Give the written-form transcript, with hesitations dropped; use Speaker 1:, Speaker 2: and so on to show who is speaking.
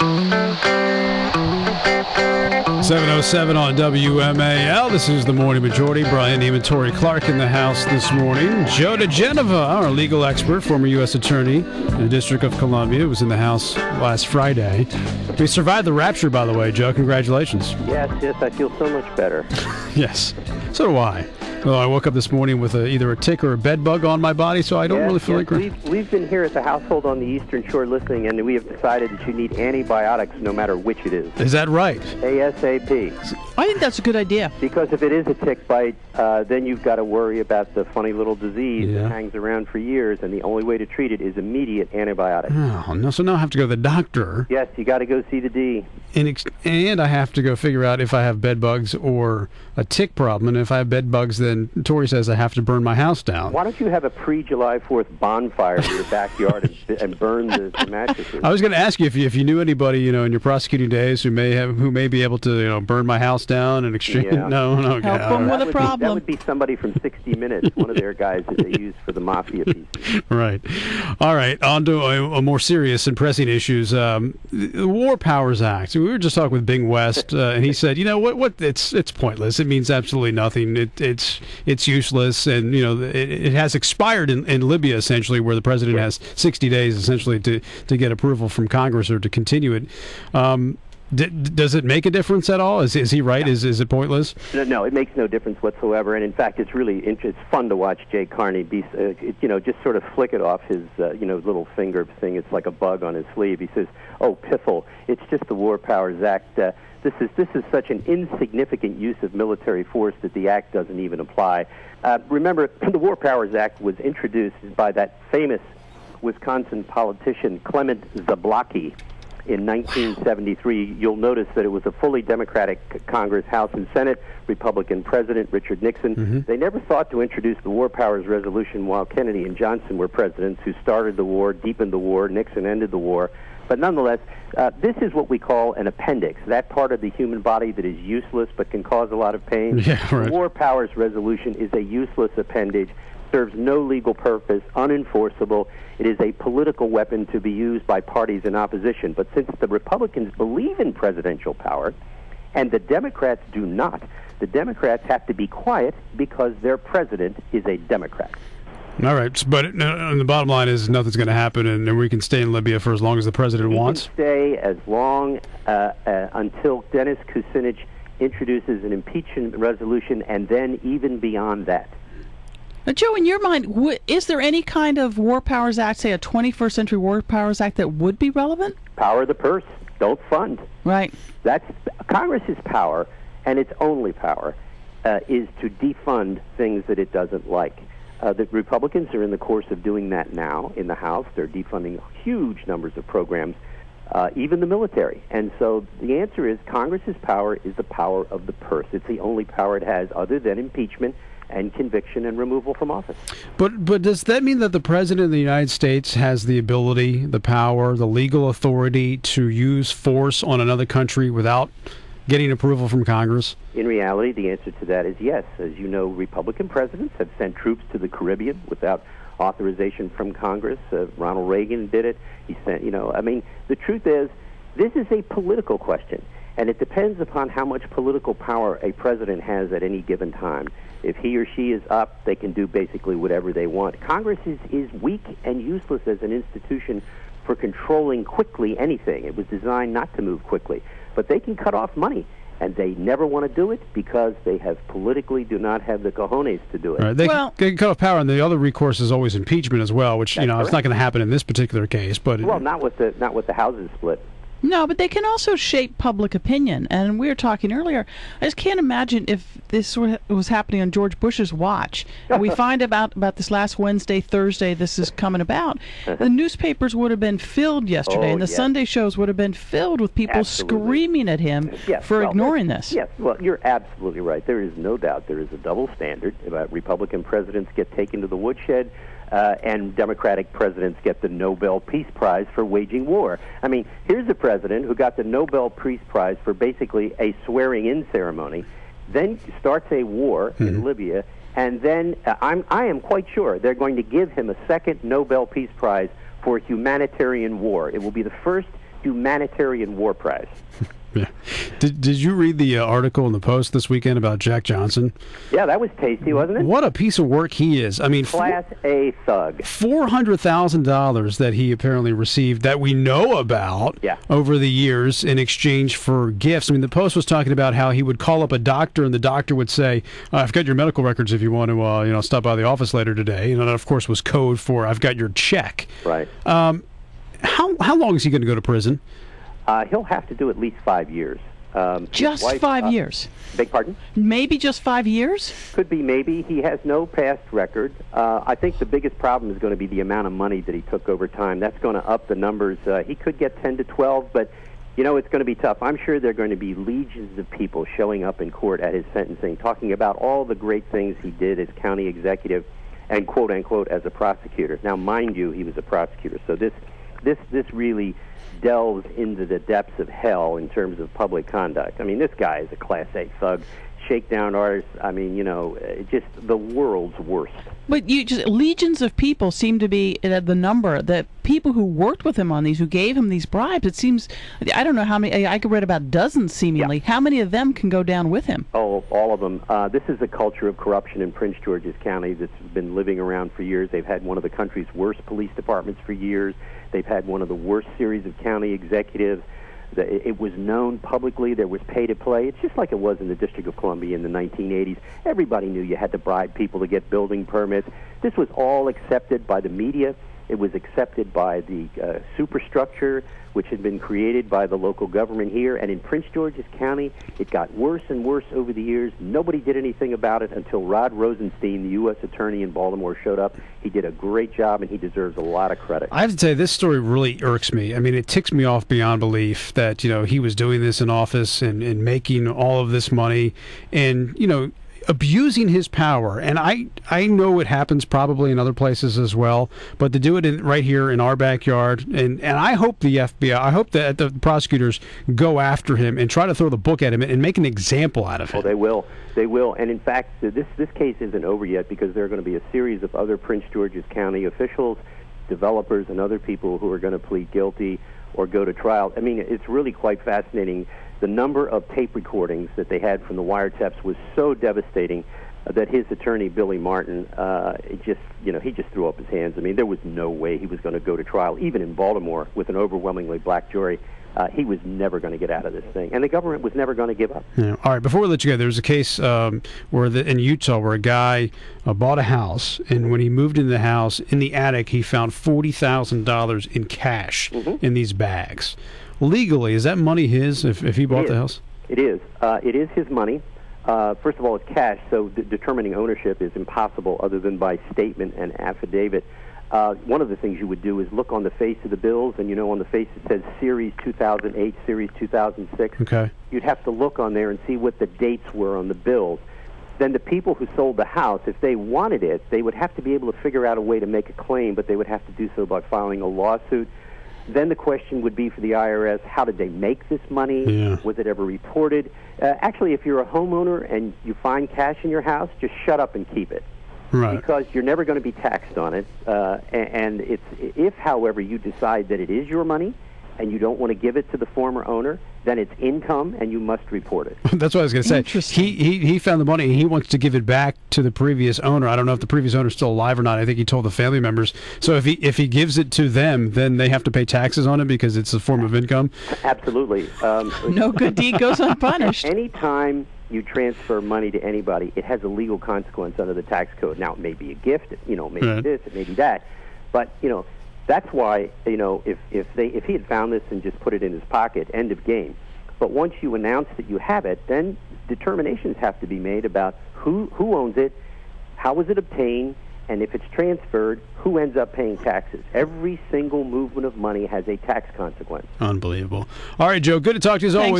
Speaker 1: .707 on WMAL. This is the Morning Majority. Brian Neiman, Tori Clark in the house this morning. Joe Digenova, our legal expert, former U.S. attorney in the District of Columbia, was in the house last Friday. We survived the rapture, by the way, Joe. Congratulations.
Speaker 2: Yes, I feel so much better.
Speaker 1: Yes, so do I. Well, I woke up this morning with either a tick or a bed bug on my body, so I don't really feel like...
Speaker 2: We've been here at the household on the Eastern Shore listening, and we have decided that you need antibiotics no matter which it is.
Speaker 1: Is that right?
Speaker 2: ASAP.
Speaker 3: I think that's a good idea.
Speaker 2: Because if it is a tick bite, then you've got to worry about the funny little disease that hangs around for years, and the only way to treat it is immediate antibiotics.
Speaker 1: Oh, no, so now I have to go to the doctor.
Speaker 2: Yes, you got to go see the D.
Speaker 1: And I have to go figure out if I have bed bugs or a tick problem, and if I have bed bugs, then Tori says I have to burn my house down.
Speaker 2: Why don't you have a pre-July 4th bonfire in your backyard and burn the mattresses?
Speaker 1: I was going to ask you if you knew anybody, in your prosecuting days who may be able to, burn my house down and exchange.
Speaker 2: Yeah.
Speaker 1: No.
Speaker 3: Help them with a problem.
Speaker 2: That would be somebody from 60 Minutes, one of their guys that they use for the mafia pieces.
Speaker 1: Right. All right. On to a more serious and pressing issues. The War Powers Act. We were just talking with Bing West, and he said, what? It's pointless. It means absolutely nothing. It's useless, and it has expired in Libya, essentially, where the president has 60 days essentially to get approval from Congress or to continue it. Does it make a difference at all? Is he right?
Speaker 2: No.
Speaker 1: Is it pointless?
Speaker 2: No, it makes no difference whatsoever. And in fact, it's fun to watch Jay Carney just sort of flick it off his little finger thing. It's like a bug on his sleeve. He says, "Oh, piffle! It's just the War Powers Act. This is such an insignificant use of military force that the act doesn't even apply." Remember, the War Powers Act was introduced by that famous Wisconsin politician Clement Zablocki in 1973. You'll notice that it was a fully Democratic Congress, House and Senate, Republican President Richard Nixon. Mm-hmm. They never thought to introduce the War Powers Resolution while Kennedy and Johnson were presidents, who started the war, deepened the war. Nixon ended the war. But nonetheless, this is what we call an appendix, that part of the human body that is useless but can cause a lot of pain.
Speaker 1: Yeah, right.
Speaker 2: The War Powers Resolution is a useless appendage, serves no legal purpose, unenforceable. It is a political weapon to be used by parties in opposition. But since the Republicans believe in presidential power and the Democrats do not, the Democrats have to be quiet because their president is a Democrat.
Speaker 1: All right, but the bottom line is nothing's going to happen, and we can stay in Libya for as long as the president wants?
Speaker 2: We can stay as long until Dennis Kucinich introduces an impeachment resolution, and then even beyond that.
Speaker 3: Now, Joe, in your mind, is there any kind of War Powers Act, say a 21st Century War Powers Act, that would be relevant?
Speaker 2: Power of the purse. Don't fund.
Speaker 3: Right.
Speaker 2: That's Congress's power, and its only power, is to defund things that it doesn't like. The Republicans are in the course of doing that now in the House. They're defunding huge numbers of programs, even the military. And so the answer is Congress's power is the power of the purse. It's the only power it has other than impeachment and conviction and removal from office.
Speaker 1: But does that mean that the President of the United States has the ability, the power, the legal authority to use force on another country without getting approval from Congress?
Speaker 2: In reality, the answer to that is yes. As you know, Republican presidents have sent troops to the Caribbean without authorization from Congress. Ronald Reagan did it. He sent, the truth is, this is a political question, and it depends upon how much political power a president has at any given time. If he or she is up, they can do basically whatever they want. Congress is weak and useless as an institution for controlling quickly anything. It was designed not to move quickly. But they can cut off money, and they never want to do it because they have politically do not have the cojones to do it.
Speaker 1: Right. They can cut off power, and the other recourse is always impeachment as well, which it's not going to happen in this particular case. But
Speaker 2: not with the Houses split.
Speaker 3: No, but they can also shape public opinion. And we were talking earlier, I just can't imagine if this was happening on George Bush's watch. And we find about this last Wednesday, Thursday, this is coming about. The newspapers would have been filled yesterday, and the Sunday shows would have been filled with people screaming at him for ignoring this.
Speaker 2: Yes, well, you're absolutely right. There is no doubt there is a double standard about Republican presidents get taken to the woodshed, and Democratic presidents get the Nobel Peace Prize for waging war. I mean, here's a president who got the Nobel Peace Prize for basically a swearing-in ceremony, then starts a war in Libya, and then I am quite sure they're going to give him a second Nobel Peace Prize for humanitarian war. It will be the first humanitarian war prize.
Speaker 1: Yeah. Did you read the article in the Post this weekend about Jack Johnson?
Speaker 2: Yeah, that was tasty, wasn't it?
Speaker 1: What a piece of work he is. I mean,
Speaker 2: Class A thug.
Speaker 1: $400,000 that he apparently received that we know about over the years in exchange for gifts. I mean, the Post was talking about how he would call up a doctor and the doctor would say, I've got your medical records if you want to stop by the office later today. And that, of course, was code for I've got your check.
Speaker 2: Right.
Speaker 1: How long is he going to go to prison?
Speaker 2: He'll have to do at least 5 years.
Speaker 3: Just 5 years?
Speaker 2: Beg pardon?
Speaker 3: Maybe just 5 years?
Speaker 2: Could be maybe. He has no past record. I think the biggest problem is going to be the amount of money that he took over time. That's going to up the numbers. He could get 10 to 12, but, it's going to be tough. I'm sure there are going to be legions of people showing up in court at his sentencing, talking about all the great things he did as county executive and, quote-unquote, as a prosecutor. Now, mind you, he was a prosecutor, so this really delves into the depths of hell in terms of public conduct. I mean, this guy is a Class A thug, shakedown artist. I mean, just the world's worst. But
Speaker 3: legions of people seem to be the number. The people who worked with him on these, who gave him these bribes, it seems, I don't know how many, I could read about dozens seemingly. Yeah. How many of them can go down with him?
Speaker 2: Oh, all of them. This is a culture of corruption in Prince George's County that's been living around for years. They've had one of the country's worst police departments for years. They've had one of the worst series of county executives. It was known publicly. There was pay to play. It's just like it was in the District of Columbia in the 1980s. Everybody knew you had to bribe people to get building permits. This was all accepted by the media. It was accepted by the superstructure, which had been created by the local government here. And in Prince George's County, it got worse and worse over the years. Nobody did anything about it until Rod Rosenstein, the U.S. attorney in Baltimore, showed up. He did a great job, and he deserves a lot of credit.
Speaker 1: I have to say, this story really irks me. I mean, it ticks me off beyond belief that, he was doing this in office and making all of this money and, abusing his power. And I know it happens probably in other places as well, but to do it right here in our backyard, and I hope the FBI, I hope that the prosecutors go after him and try to throw the book at him and make an example out of him.
Speaker 2: Oh, they will. And in fact, this case isn't over yet, because there are going to be a series of other Prince George's County officials, developers, and other people who are going to plead guilty or go to trial. I mean, it's really quite fascinating. The number of tape recordings that they had from the wiretaps was so devastating that his attorney, Billy Martin, he just threw up his hands. I mean, there was no way he was going to go to trial, even in Baltimore, with an overwhelmingly black jury. He was never going to get out of this thing, and the government was never going to give up.
Speaker 1: Yeah. All right, before we let you go, there was a case in Utah where a guy bought a house, and when he moved into the house, in the attic, he found $40,000 in cash in these bags. Legally, is that money his if he bought the house?
Speaker 2: It is. It is his money. First of all, it's cash, so determining ownership is impossible other than by statement and affidavit. One of the things you would do is look on the face of the bills, and on the face it says Series 2008, Series 2006.
Speaker 1: Okay.
Speaker 2: You'd have to look on there and see what the dates were on the bills. Then the people who sold the house, if they wanted it, they would have to be able to figure out a way to make a claim, but they would have to do so by filing a lawsuit. Then the question would be for the IRS, how did they make this money?
Speaker 1: Yeah.
Speaker 2: Was it ever reported? Actually, if you're a homeowner and you find cash in your house, just shut up and keep it.
Speaker 1: Right.
Speaker 2: Because you're never going to be taxed on it. And if, however, you decide that it is your money and you don't want to give it to the former owner, then it's income and you must report it.
Speaker 1: That's what I was going to say. He found the money and he wants to give it back to the previous owner. I don't know if the previous owner is still alive or not. I think he told the family members. So if he gives it to them, then they have to pay taxes on it because it's a form of income?
Speaker 2: Absolutely.
Speaker 3: No good deed goes unpunished.
Speaker 2: Anytime you transfer money to anybody, it has a legal consequence under the tax code. Now, it may be a gift, it may be this, it may be that, but that's why if he had found this and just put it in his pocket, end of game. But once you announce that you have it, then determinations have to be made about who owns it, how was it obtained, and if it's transferred, who ends up paying taxes. Every single movement of money has a tax consequence.
Speaker 1: Unbelievable. All right, Joe, good to talk to you as always.